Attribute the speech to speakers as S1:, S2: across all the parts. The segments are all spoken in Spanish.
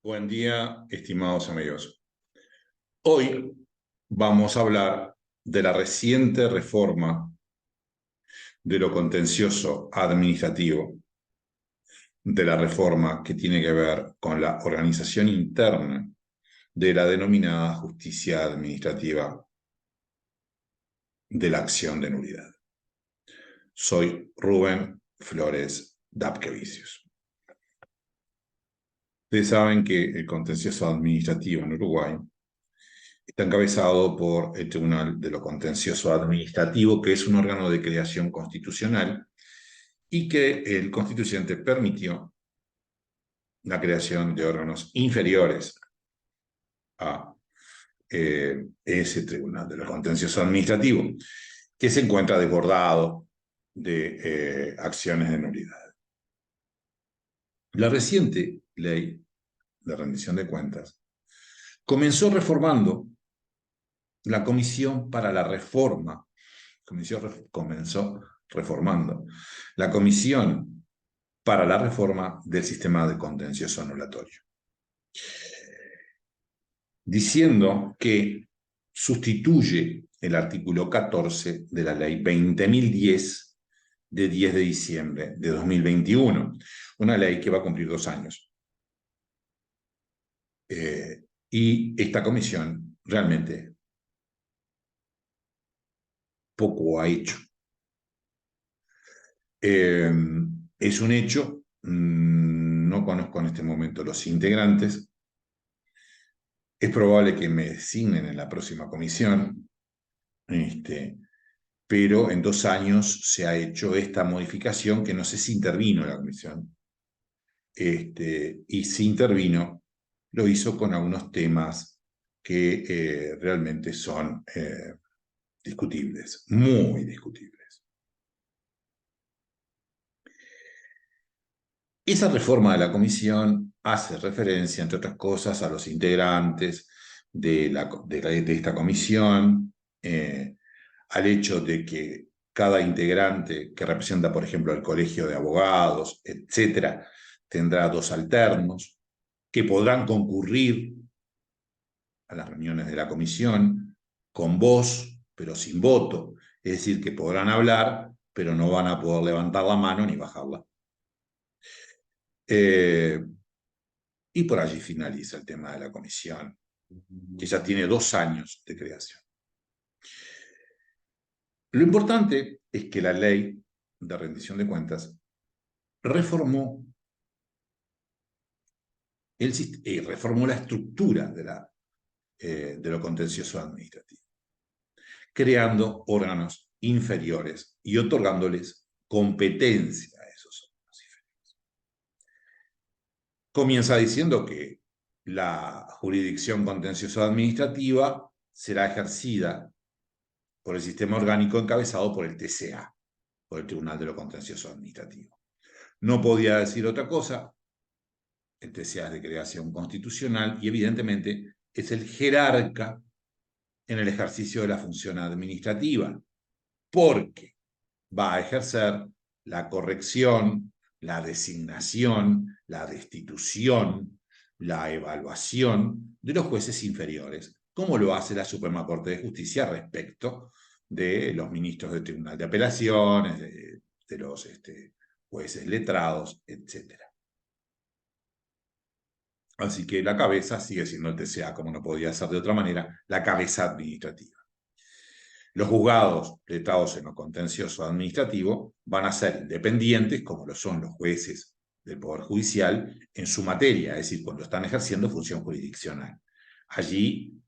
S1: Buen día, estimados amigos. Hoy vamos a hablar de la reciente reforma de lo contencioso administrativo, de la reforma que tiene que ver con la organización interna de la denominada justicia administrativa de la acción de nulidad. Soy Rubén Flores Dapkevicius. Ustedes saben que el contencioso administrativo en Uruguay está encabezado por el Tribunal de lo Contencioso Administrativo, que es un órgano de creación constitucional y que el constituyente permitió la creación de órganos inferiores a ese Tribunal de lo Contencioso Administrativo, que se encuentra desbordado de acciones de nulidad. La reciente ley de rendición de cuentas comenzó reformando la Comisión para la Reforma, comenzó reformando la Comisión para la Reforma del Sistema de Contencioso Anulatorio, diciendo que sustituye el artículo 14 de la Ley 20.010 de 10 de diciembre de 2021, una ley que va a cumplir 2 años. Y esta comisión realmente poco ha hecho. Es un hecho, no conozco en este momento los integrantes, es probable que me designen en la próxima comisión, pero en 2 años se ha hecho esta modificación que no sé si intervino en la comisión, y si intervino, lo hizo con algunos temas que realmente son discutibles, muy discutibles. Esa reforma de la comisión hace referencia, entre otras cosas, a los integrantes de esta comisión, al hecho de que cada integrante que representa, por ejemplo, al colegio de abogados, etcétera, tendrá 2 alternos que podrán concurrir a las reuniones de la comisión con voz, pero sin voto. Es decir, que podrán hablar, pero no van a poder levantar la mano ni bajarla. Y por allí finaliza el tema de la comisión, que ya tiene 2 años de creación. Lo importante es que la ley de rendición de cuentas reformó la estructura de lo contencioso administrativo, creando órganos inferiores y otorgándoles competencia a esos órganos inferiores. Comienza diciendo que la jurisdicción contencioso administrativa será ejercida por el sistema orgánico encabezado por el TCA, por el Tribunal de lo Contencioso Administrativo. No podía decir otra cosa. El TCA es de creación constitucional y evidentemente es el jerarca en el ejercicio de la función administrativa, porque va a ejercer la corrección, la designación, la destitución, la evaluación de los jueces inferiores, como lo hace la Suprema Corte de Justicia respecto de los ministros del Tribunal de Apelaciones, de los jueces letrados, etc. Así que la cabeza sigue siendo el TCA, como no podía ser de otra manera, la cabeza administrativa. Los juzgados letrados en lo contencioso administrativo van a ser independientes, como lo son los jueces del Poder Judicial, en su materia, es decir, cuando están ejerciendo función jurisdiccional. Allí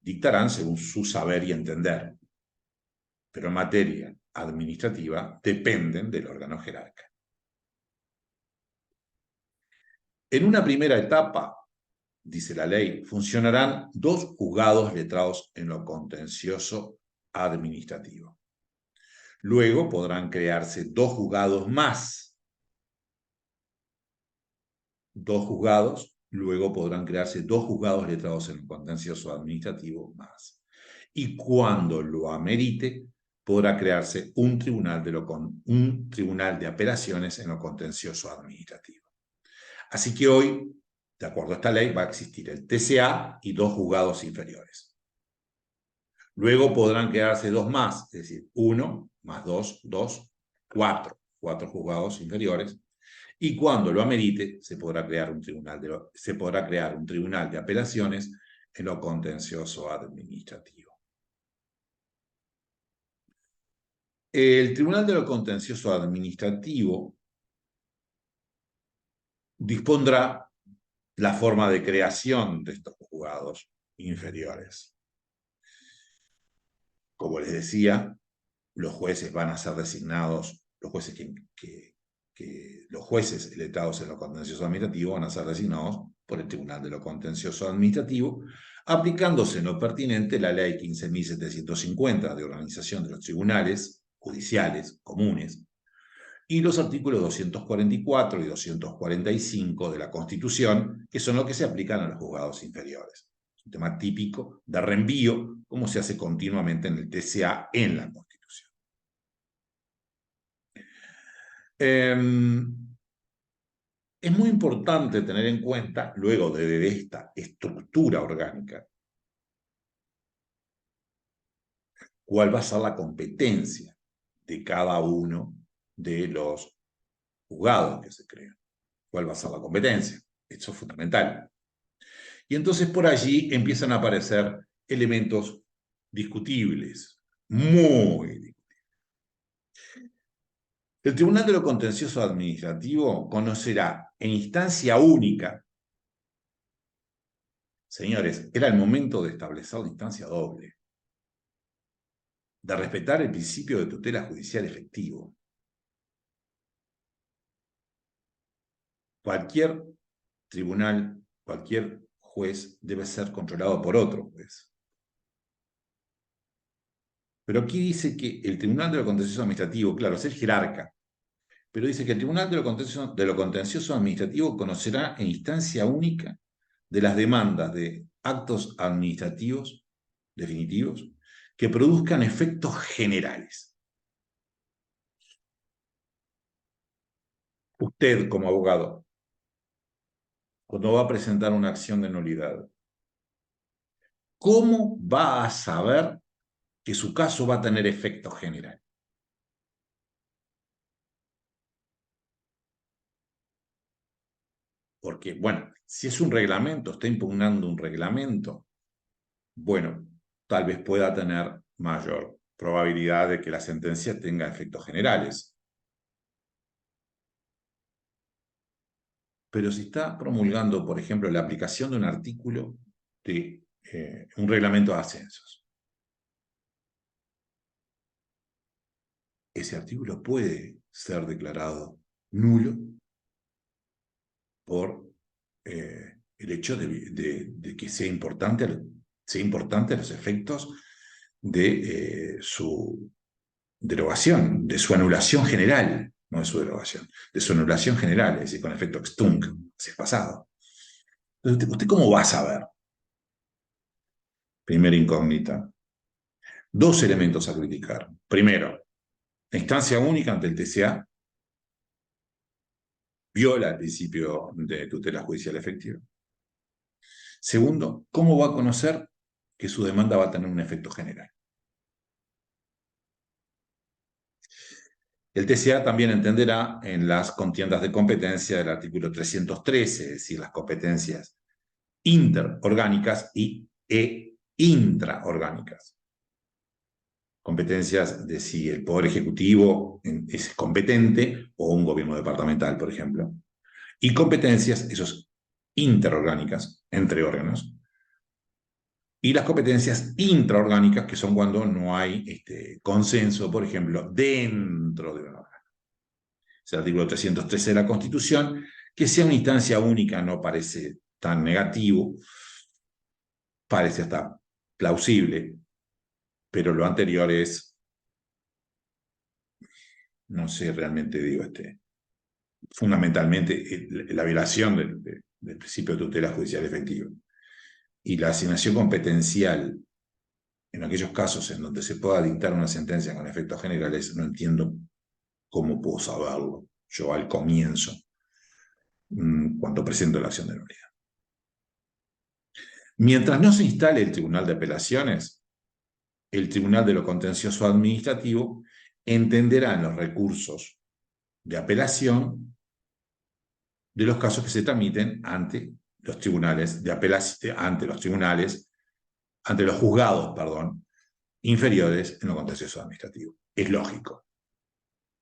S1: dictarán según su saber y entender, pero en materia administrativa dependen del órgano jerarca. En una primera etapa, dice la ley, funcionarán 2 juzgados letrados en lo contencioso administrativo. Luego podrán crearse 2 juzgados más. 2 juzgados, luego podrán crearse 2 juzgados letrados en lo contencioso administrativo más. Y cuando lo amerite, podrá crearse un tribunal de apelaciones en lo contencioso administrativo. Así que hoy De acuerdo a esta ley, va a existir el TCA y 2 juzgados inferiores. Luego podrán quedarse 2 más, es decir, 1 más 2, 2, 4. 4 juzgados inferiores. Y cuando lo amerite, se podrá crear un tribunal de apelaciones en lo contencioso administrativo. El Tribunal de lo Contencioso Administrativo dispondrá la forma de creación de estos juzgados inferiores. Como les decía, los jueces van a ser designados, los jueces letrados en lo contencioso administrativo van a ser designados por el Tribunal de lo Contencioso Administrativo, aplicándose en lo pertinente la Ley 15.750 de organización de los tribunales judiciales comunes y los artículos 244 y 245 de la Constitución, que son los que se aplican a los juzgados inferiores. Un tema típico de reenvío, como se hace continuamente en el TCA en la Constitución. Es muy importante tener en cuenta, luego de esta estructura orgánica, cuál va a ser la competencia de cada uno de los juzgados que se crean. ¿Cuál va a ser la competencia? Eso es fundamental. Y entonces por allí empiezan a aparecer elementos discutibles, muy discutibles. El Tribunal de lo Contencioso Administrativo conocerá en instancia única, señores, era el momento de establecer la instancia doble, de respetar el principio de tutela judicial efectivo. Cualquier tribunal, cualquier juez debe ser controlado por otro juez. Pero aquí dice que el Tribunal de lo Contencioso Administrativo, claro, es el jerarca, pero dice que el Tribunal de lo Contencioso Administrativo conocerá en instancia única de las demandas de actos administrativos definitivos que produzcan efectos generales. Usted, como abogado, cuando va a presentar una acción de nulidad, ¿cómo va a saber que su caso va a tener efecto general? Porque, bueno, si es un reglamento, está impugnando un reglamento, bueno, tal vez pueda tener mayor probabilidad de que la sentencia tenga efectos generales. Pero si está promulgando, por ejemplo, la aplicación de un artículo de un reglamento de ascensos, ese artículo puede ser declarado nulo por el hecho de que sea importante los efectos de su derogación, de su anulación general, no de su derogación, de su anulación general, es decir, con efecto extunc, hacia el pasado. Entonces, ¿usted cómo va a saber? Primera incógnita. 2 elementos a criticar. Primero, la instancia única ante el TCA viola el principio de tutela judicial efectiva. Segundo, ¿cómo va a conocer que su demanda va a tener un efecto general? El TCA también entenderá en las contiendas de competencia del artículo 313, es decir, las competencias interorgánicas e intraorgánicas. Competencias de si el Poder Ejecutivo es competente o un gobierno departamental, por ejemplo. Y competencias, esos interorgánicas, entre órganos. Y las competencias intraorgánicas, que son cuando no hay consenso, por ejemplo, dentro de un órgano. Es el artículo 313 de la Constitución, que sea una instancia única no parece tan negativo, parece hasta plausible, pero lo anterior es, no sé, realmente digo, fundamentalmente la violación del principio de tutela judicial efectiva. Y la asignación competencial en aquellos casos en donde se pueda dictar una sentencia con efectos generales, no entiendo cómo puedo saberlo yo al comienzo, cuando presento la acción de nulidad. Mientras no se instale el Tribunal de Apelaciones, el Tribunal de lo Contencioso Administrativo entenderá en los recursos de apelación de los casos que se tramiten ante los tribunales de apelación, ante los juzgados, perdón, inferiores en lo contencioso administrativo. Es lógico.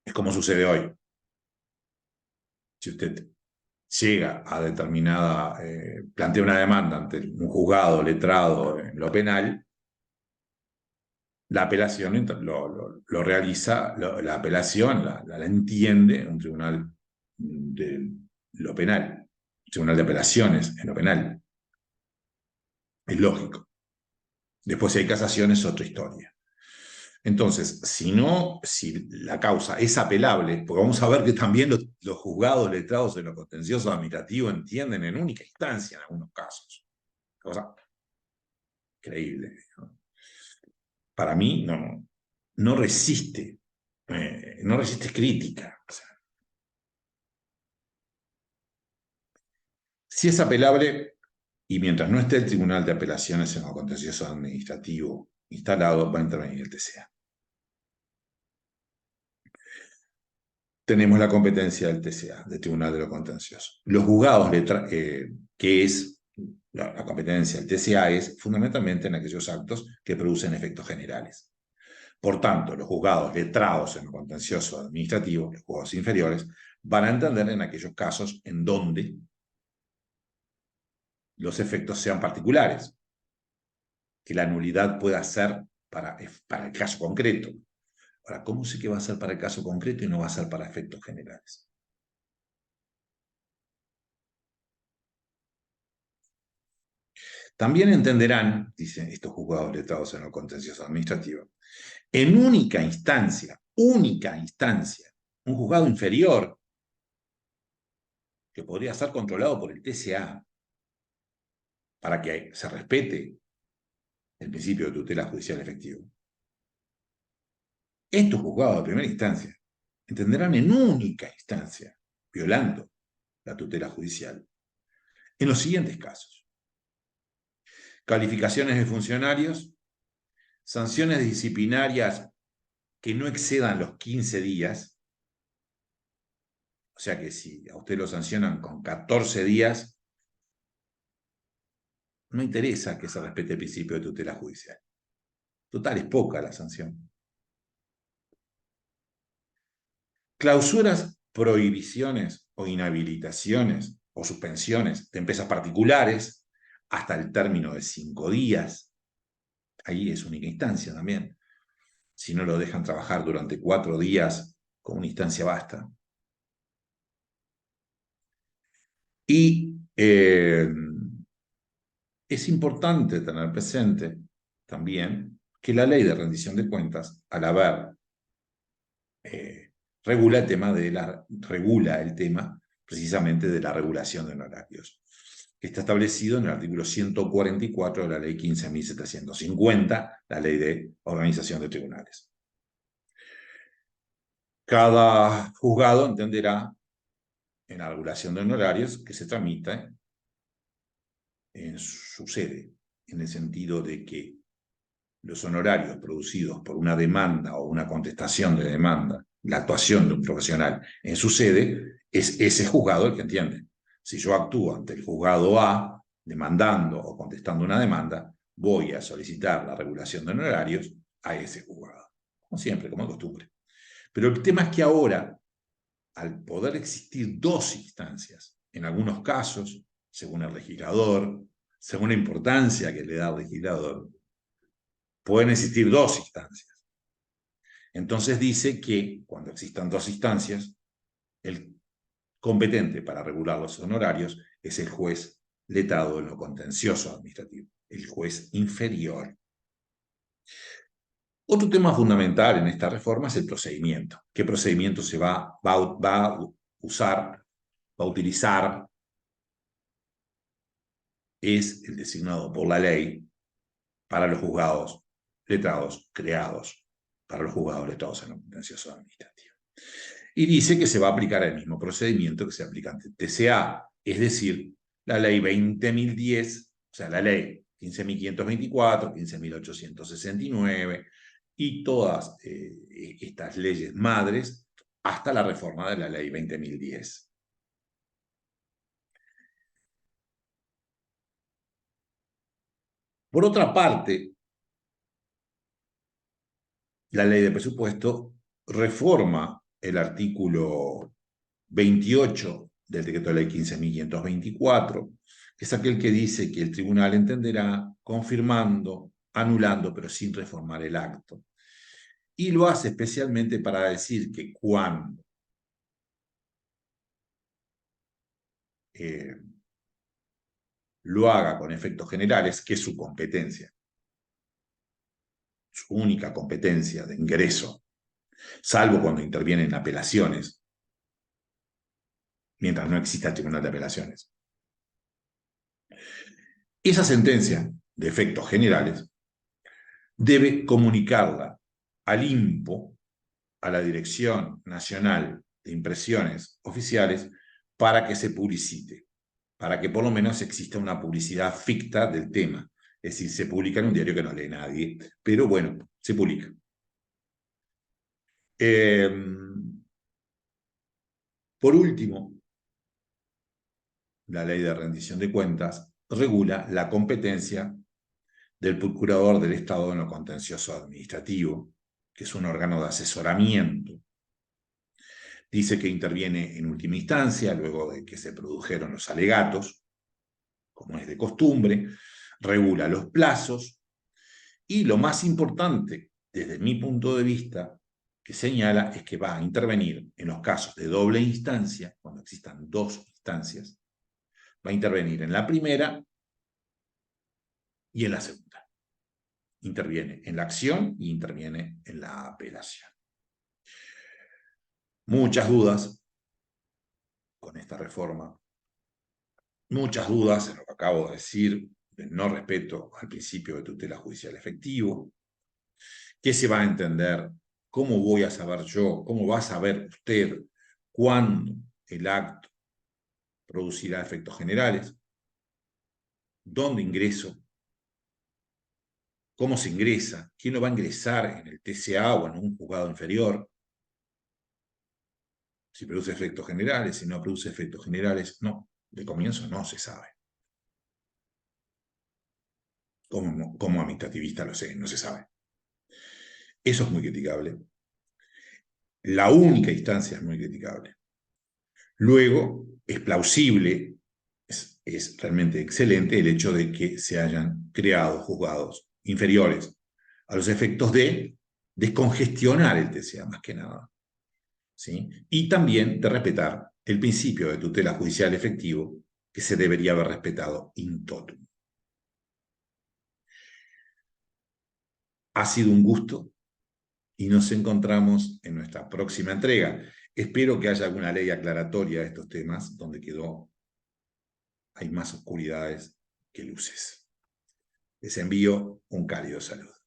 S1: Es como sucede hoy. Si usted llega a determinada, plantea una demanda ante un juzgado letrado en lo penal, la apelación lo realiza, la apelación la entiende un tribunal de lo penal, un tribunal de apelaciones en lo penal. Es lógico. Después, si hay casación, es otra historia. Entonces, si la causa es apelable, porque vamos a ver que también los juzgados letrados en lo contencioso administrativo entienden en única instancia en algunos casos. Cosa increíble, ¿no? Para mí no resiste crítica. O sea, si es apelable, y mientras no esté el Tribunal de Apelaciones en lo contencioso administrativo instalado, va a intervenir el TCA. Tenemos la competencia del TCA, del Tribunal de lo Contencioso. Los juzgados, que es la competencia del TCA, es fundamentalmente en aquellos actos que producen efectos generales. Por tanto, los juzgados letrados en lo contencioso administrativo, los juzgados inferiores, van a entender en aquellos casos en donde los efectos sean particulares, que la nulidad pueda ser para el caso concreto. Ahora, ¿cómo sé que va a ser para el caso concreto y no va a ser para efectos generales? También entenderán, dicen estos juzgados letrados en lo contencioso administrativo, en única instancia, un juzgado inferior que podría ser controlado por el TCA para que se respete el principio de tutela judicial efectivo. Estos juzgados de primera instancia entenderán en única instancia, violando la tutela judicial, en los siguientes casos: calificaciones de funcionarios, sanciones disciplinarias que no excedan los 15 días, o sea que si a usted lo sancionan con 14 días, no interesa que se respete el principio de tutela judicial. Total, es poca la sanción. Clausuras, prohibiciones o inhabilitaciones o suspensiones de empresas particulares hasta el término de 5 días. Ahí es única instancia también. Si no lo dejan trabajar durante 4 días, con una instancia basta. Y es importante tener presente también que la ley de rendición de cuentas, al haber regula el tema precisamente de la regulación de honorarios, que está establecido en el artículo 144 de la ley 15.750, la ley de organización de tribunales. Cada juzgado entenderá en la regulación de honorarios que se tramita en su sede, en el sentido de que los honorarios producidos por una demanda o una contestación de demanda, la actuación de un profesional en su sede, es ese juzgado el que entiende. Si yo actúo ante el juzgado A demandando o contestando una demanda, voy a solicitar la regulación de honorarios a ese juzgado, como siempre, como de costumbre. Pero el tema es que ahora, al poder existir dos instancias, en algunos casos, según el legislador, según la importancia que le da al legislador, pueden existir dos instancias. Entonces dice que cuando existan dos instancias, el competente para regular los honorarios es el juez letrado en lo contencioso administrativo, el juez inferior. Otro tema fundamental en esta reforma es el procedimiento. ¿Qué procedimiento se va a usar, va a utilizar? Es el designado por la ley para los juzgados letrados creados para los juzgados letrados en lo contencioso administrativo. Y dice que se va a aplicar el mismo procedimiento que se aplica ante TCA, es decir, la ley 20.010 O sea, la ley 15.524, 15.869 y todas estas leyes madres hasta la reforma de la ley 20.010. Por otra parte, la ley de presupuesto reforma el artículo 28 del decreto de ley 15.524, que es aquel que dice que el tribunal entenderá confirmando, anulando, pero sin reformar el acto. Y lo hace especialmente para decir que cuando lo haga con efectos generales, que es su competencia, su única competencia de ingreso, salvo cuando interviene en apelaciones, mientras no exista el Tribunal de Apelaciones. Esa sentencia de efectos generales debe comunicarla al INPO, a la Dirección Nacional de Impresiones Oficiales, para que se publicite, para que por lo menos exista una publicidad ficta del tema. Es decir, se publica en un diario que no lee nadie, pero bueno, se publica. Por último, la ley de rendición de cuentas regula la competencia del Procurador del Estado en lo contencioso administrativo, que es un órgano de asesoramiento. Dice que interviene en última instancia, luego de que se produjeron los alegatos, como es de costumbre, regula los plazos y lo más importante, desde mi punto de vista, que señala es que va a intervenir en los casos de doble instancia, cuando existan dos instancias, va a intervenir en la primera y en la segunda. Interviene en la acción y interviene en la apelación. Muchas dudas con esta reforma, muchas dudas en lo que acabo de decir, del no respeto al principio de tutela judicial efectivo. ¿Qué se va a entender? ¿Cómo voy a saber yo? ¿Cómo va a saber usted cuándo el acto producirá efectos generales? ¿Dónde ingreso? ¿Cómo se ingresa? ¿Quién lo va a ingresar en el TCA o en un juzgado inferior? Si produce efectos generales, si no produce efectos generales, no. De comienzo no se sabe. Como administrativista lo sé, no se sabe. Eso es muy criticable. La única instancia es muy criticable. Luego, es plausible, es realmente excelente el hecho de que se hayan creado juzgados inferiores a los efectos de descongestionar el TCA, más que nada. ¿Sí? Y también de respetar el principio de tutela judicial efectivo que se debería haber respetado in totum. Ha sido un gusto y nos encontramos en nuestra próxima entrega. Espero que haya alguna ley aclaratoria de estos temas donde hay más oscuridades que luces. Les envío un cálido saludo.